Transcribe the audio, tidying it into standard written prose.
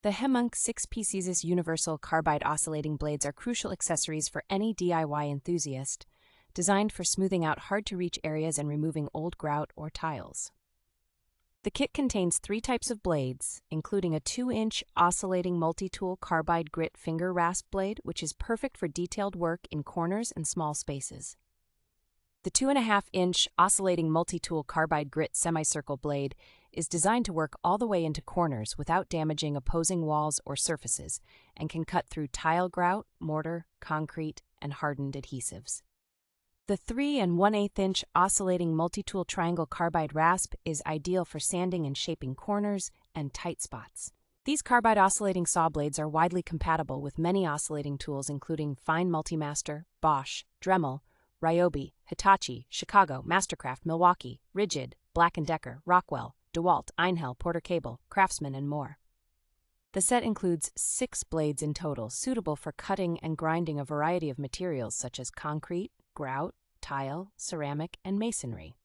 The HEMUNC 6pcs Universal Carbide Oscillating Blades are crucial accessories for any DIY enthusiast, designed for smoothing out hard-to-reach areas and removing old grout or tiles. The kit contains 3 types of blades, including a 2-inch oscillating multi-tool carbide grit finger rasp blade, which is perfect for detailed work in corners and small spaces. The 2.5-inch oscillating multi-tool carbide grit semicircle blade is designed to work all the way into corners without damaging opposing walls or surfaces, and can cut through tile grout, mortar, concrete, and hardened adhesives. The 3 1/8-inch oscillating multi-tool triangle carbide rasp is ideal for sanding and shaping corners and tight spots. These carbide oscillating saw blades are widely compatible with many oscillating tools including Fein Multimaster, Bosch, Dremel, Ryobi, Hitachi, Chicago, Mastercraft, Milwaukee, Ridgid, Black & Decker, Rockwell, Dewalt, Einhell, Porter Cable, Craftsman, and more. The set includes 6 blades in total, suitable for cutting and grinding a variety of materials such as concrete, grout, tile, ceramic, and masonry.